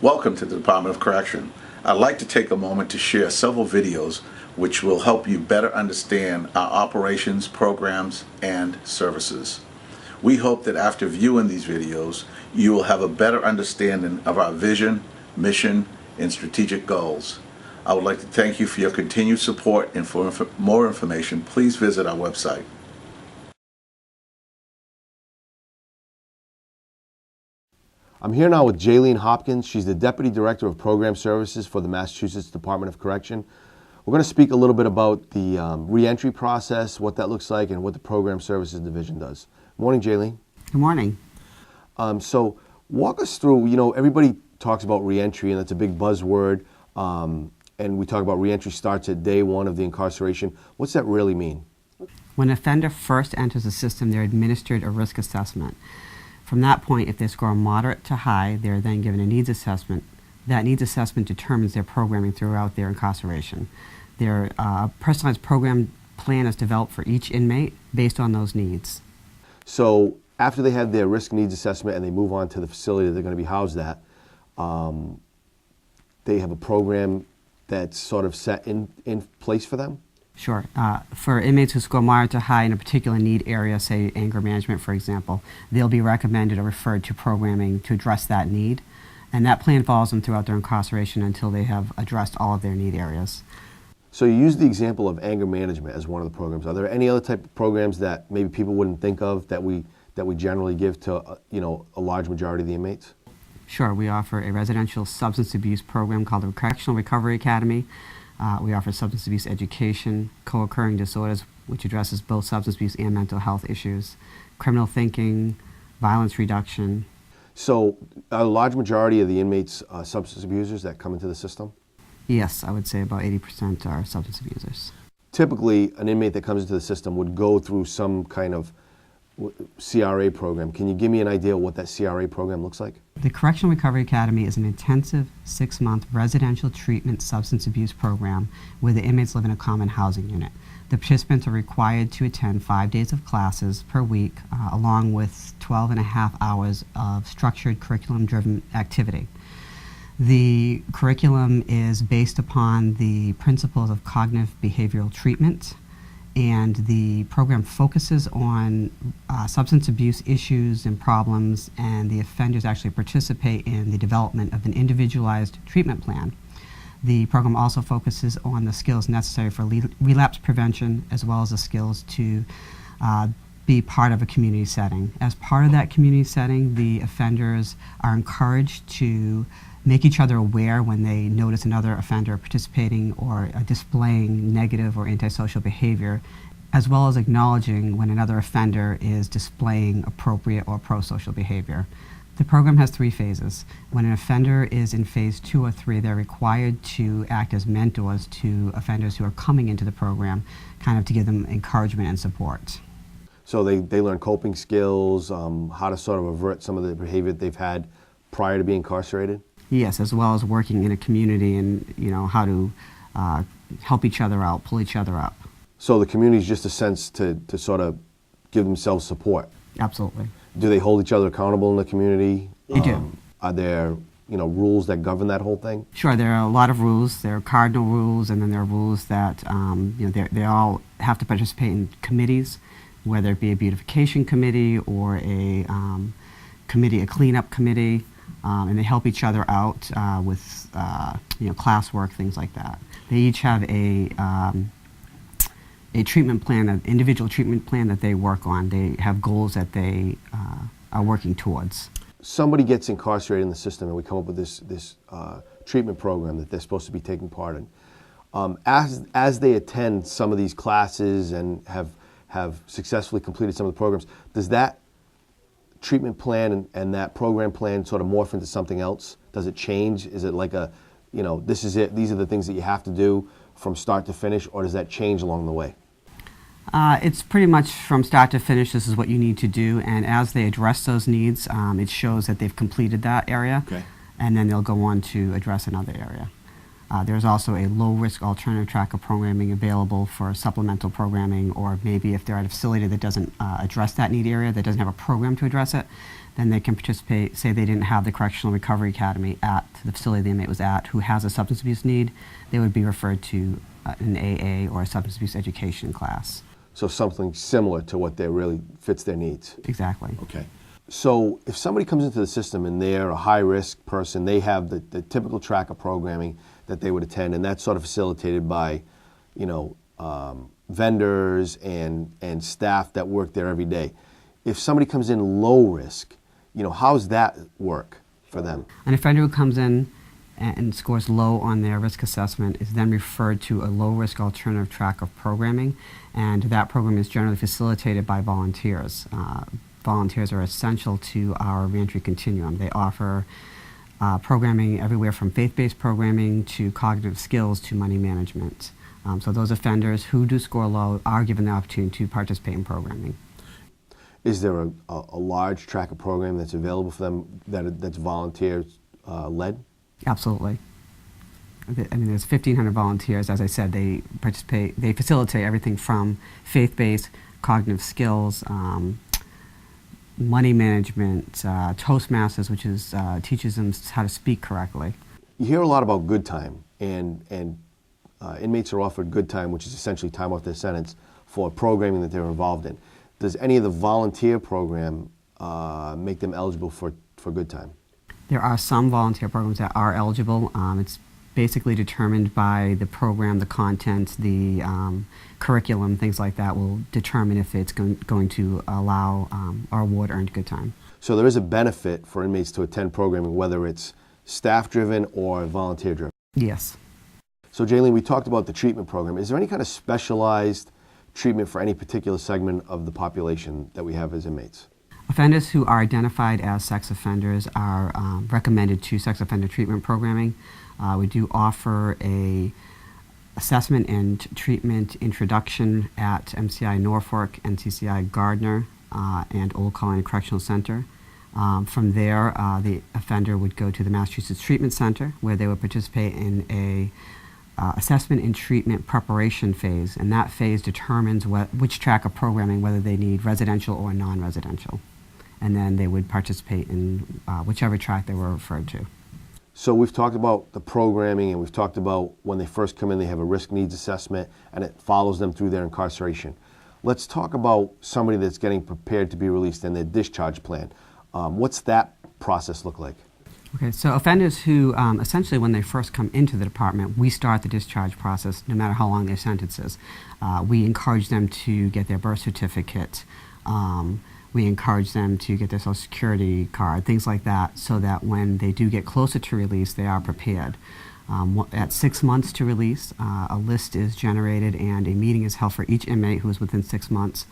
Welcome to the Department of Correction. I'd like to take a moment to share several videos which will help you better understand our operations, programs, and services. We hope that after viewing these videos, you will have a better understanding of our vision, mission, and strategic goals. I would like to thank you for your continued support, and for more information, please visit our website. I'm here now with Jaylene Hopkins. She's the Deputy Director of Program Services for the Massachusetts Department of Correction. We're going to speak a little bit about the reentry process, what that looks like, and what the Program Services Division does. Morning, Jaylene. Good morning. So walk us through, everybody talks about reentry, and that's a big buzzword, and we talk about reentry starts at day one of the incarceration. What's that really mean? When an offender first enters the system, they're administered a risk assessment. From that point, if they score moderate to high, they're then given a needs assessment. That needs assessment determines their programming throughout their incarceration. Their personalized program plan is developed for each inmate based on those needs. So after they have their risk needs assessment and they move on to the facility that they're going to be housed at, they have a program that's sort of set in place for them? Sure. For inmates who score moderate to high in a particular need area, say anger management, for example, they'll be recommended or referred to programming to address that need. And that plan follows them throughout their incarceration until they have addressed all of their need areas. So you use the example of anger management as one of the programs. Are there any other type of programs that maybe people wouldn't think of that we generally give to a large majority of the inmates? Sure. We offer a residential substance abuse program called the Correctional Recovery Academy. We offer substance abuse education, co-occurring disorders, which addresses both substance abuse and mental health issues, criminal thinking, violence reduction. So a large majority of the inmates are substance abusers that come into the system? Yes, I would say about 80% are substance abusers. Typically, an inmate that comes into the system would go through some kind of CRA program. Can you give me an idea of what that CRA program looks like? The Correctional Recovery Academy is an intensive 6-month residential treatment substance abuse program where the inmates live in a common housing unit. The participants are required to attend 5 days of classes per week, along with 12 and a half hours of structured curriculum-driven activity. The curriculum is based upon the principles of cognitive behavioral treatment, and the program focuses on substance abuse issues and problems, and the offenders actually participate in the development of an individualized treatment plan. The program also focuses on the skills necessary for relapse prevention, as well as the skills to be part of a community setting. As part of that community setting, the offenders are encouraged to make each other aware when they notice another offender participating or displaying negative or antisocial behavior, as well as acknowledging when another offender is displaying appropriate or pro-social behavior. The program has 3 phases. When an offender is in phase 2 or 3, they're required to act as mentors to offenders who are coming into the program, kind of to give them encouragement and support. So they learn coping skills, how to sort of avert some of the behavior that they've had prior to being incarcerated? Yes, as well as working in a community and how to help each other out, pull each other up. So the community is just a sense to sort of give themselves support? Absolutely. Do they hold each other accountable in the community? They do. Are there rules that govern that whole thing? Sure, there are a lot of rules. There are cardinal rules, and then there are rules that they all have to participate in committees, whether it be a beautification committee or a cleanup committee. And they help each other out with classwork, things like that. They each have a treatment plan, an individual treatment plan that they work on. They have goals that they are working towards. Somebody gets incarcerated in the system, and we come up with this treatment program that they're supposed to be taking part in. As they attend some of these classes and have successfully completed some of the programs, does that treatment plan and that program plan sort of morph into something else? Does it change? Is it like this is it, these are the things that you have to do from start to finish, or does that change along the way? It's pretty much from start to finish, this is what you need to do, and as they address those needs, it shows that they've completed that area, okay, and then they'll go on to address another area. There's also a low-risk alternative track of programming available for supplemental programming, or maybe if they're at a facility that doesn't address that need area, that doesn't have a program to address it, then they can participate. Say they didn't have the Correctional Recovery Academy at the facility the inmate was at who has a substance abuse need, they would be referred to an AA or a substance abuse education class. So something similar to what they really fits their needs. Exactly. Okay. So if somebody comes into the system and they're a high-risk person, they have the typical track of programming that they would attend, and that's sort of facilitated by, you know, vendors and staff that work there every day. If somebody comes in low risk, you know, how does that work for them? An offender who comes in and scores low on their risk assessment is then referred to a low-risk alternative track of programming, and that program is generally facilitated by volunteers. Volunteers are essential to our reentry continuum. They offer programming everywhere from faith-based programming to cognitive skills to money management. So those offenders who do score low are given the opportunity to participate in programming. Is there a large track of program that's available for them that's volunteers led? Absolutely. I mean, there's 1,500 volunteers. As I said, they participate, they facilitate everything from faith-based, cognitive skills, money management, Toastmasters, which is teaches them how to speak correctly. You hear a lot about good time, and inmates are offered good time, which is essentially time off their sentence, for programming that they're involved in. Does any of the volunteer program make them eligible for good time? There are some volunteer programs that are eligible. It's basically determined by the program, the content, the curriculum, things like that will determine if it's going to allow or award earned good time. So there is a benefit for inmates to attend programming, whether it's staff-driven or volunteer-driven? Yes. So Jaylene, we talked about the treatment program. Is there any kind of specialized treatment for any particular segment of the population that we have as inmates? Offenders who are identified as sex offenders are recommended to sex offender treatment programming. We do offer a assessment and treatment introduction at MCI Norfolk, NCCI Gardner, and Old Colony Correctional Center. From there, the offender would go to the Massachusetts Treatment Center, where they would participate in a assessment and treatment preparation phase, and that phase determines which track of programming, whether they need residential or non-residential. And then they would participate in whichever track they were referred to. So we've talked about the programming, and we've talked about when they first come in, they have a risk needs assessment, and it follows them through their incarceration. Let's talk about somebody that's getting prepared to be released and their discharge plan. What's that process look like? Okay, so offenders who, essentially when they first come into the department, we start the discharge process no matter how long their sentence is. We encourage them to get their birth certificate. We encourage them to get their Social Security card, things like that, so that when they do get closer to release, they are prepared. At 6 months to release, a list is generated and a meeting is held for each inmate who is within 6 months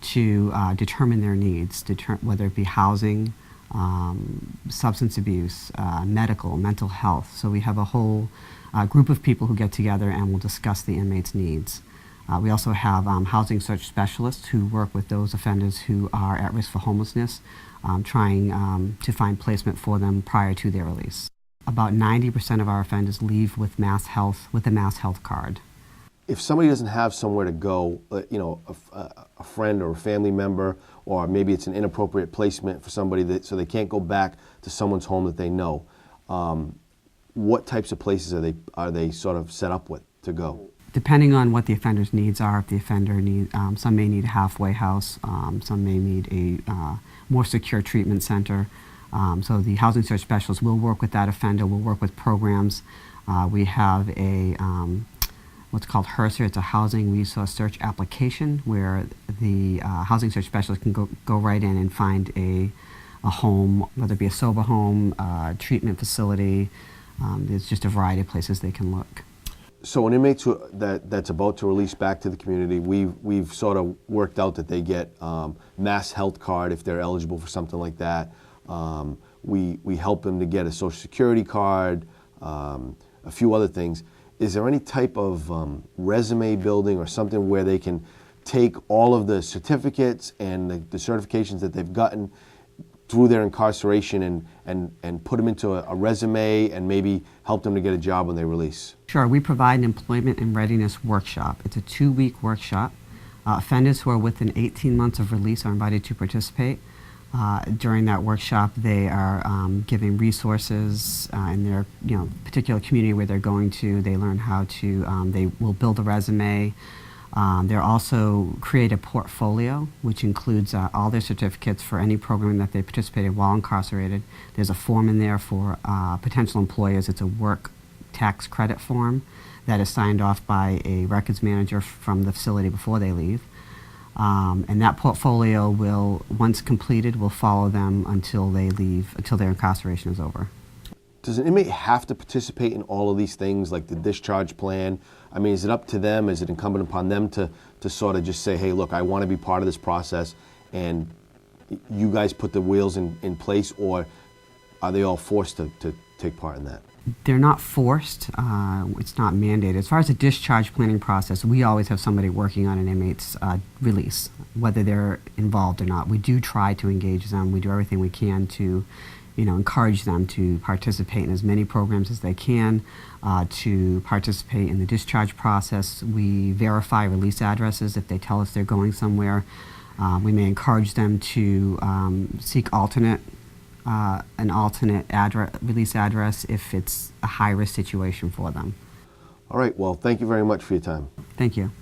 to determine their needs, whether it be housing, substance abuse, mental health. So we have a whole group of people who get together and will discuss the inmates' needs. We also have housing search specialists who work with those offenders who are at risk for homelessness, trying to find placement for them prior to their release. About 90% of our offenders leave with a Mass Health card. If somebody doesn't have somewhere to go, you know, a friend or a family member, or maybe it's an inappropriate placement for somebody so they can't go back to someone's home that they know, what types of places are they sort of set up with to go? Depending on what the offender's needs are, if the offender some may need a halfway house, some may need a more secure treatment center. So the housing search specialist will work with that offender, will work with programs. We have a what's called HRSA. It's a housing resource search application where the housing search specialist can go right in and find a home, whether it be a sober home, treatment facility. There's just a variety of places they can look. So an inmate that's about to release back to the community, we've sort of worked out that they get Mass Health card if they're eligible for something like that. We help them to get a Social Security card, a few other things. Is there any type of resume building or something where they can take all of the certificates and the certifications that they've gotten through their incarceration and put them into a resume and maybe help them to get a job when they release? Sure, we provide an employment and readiness workshop. It's a 2-week workshop. Offenders who are within 18 months of release are invited to participate. During that workshop, they are giving resources in their particular community where they're going to. They learn how to, they will build a resume. They'll also create a portfolio, which includes all their certificates for any program that they participated while incarcerated. There's a form in there for potential employers. It's a work tax credit form that is signed off by a records manager from the facility before they leave. And that portfolio will, once completed, will follow them until they leave, until their incarceration is over. Does an inmate have to participate in all of these things, like the discharge plan? I mean, is it up to them? Is it incumbent upon them to sort of just say, hey, look, I want to be part of this process, and you guys put the wheels in place, or are they all forced to take part in that? They're not forced. It's not mandated. As far as the discharge planning process, we always have somebody working on an inmate's release, whether they're involved or not. We do try to engage them. We do everything we can to, encourage them to participate in as many programs as they can, to participate in the discharge process. We verify release addresses if they tell us they're going somewhere. We may encourage them to seek an alternate release address if it's a high-risk situation for them. All right, well, thank you very much for your time. Thank you.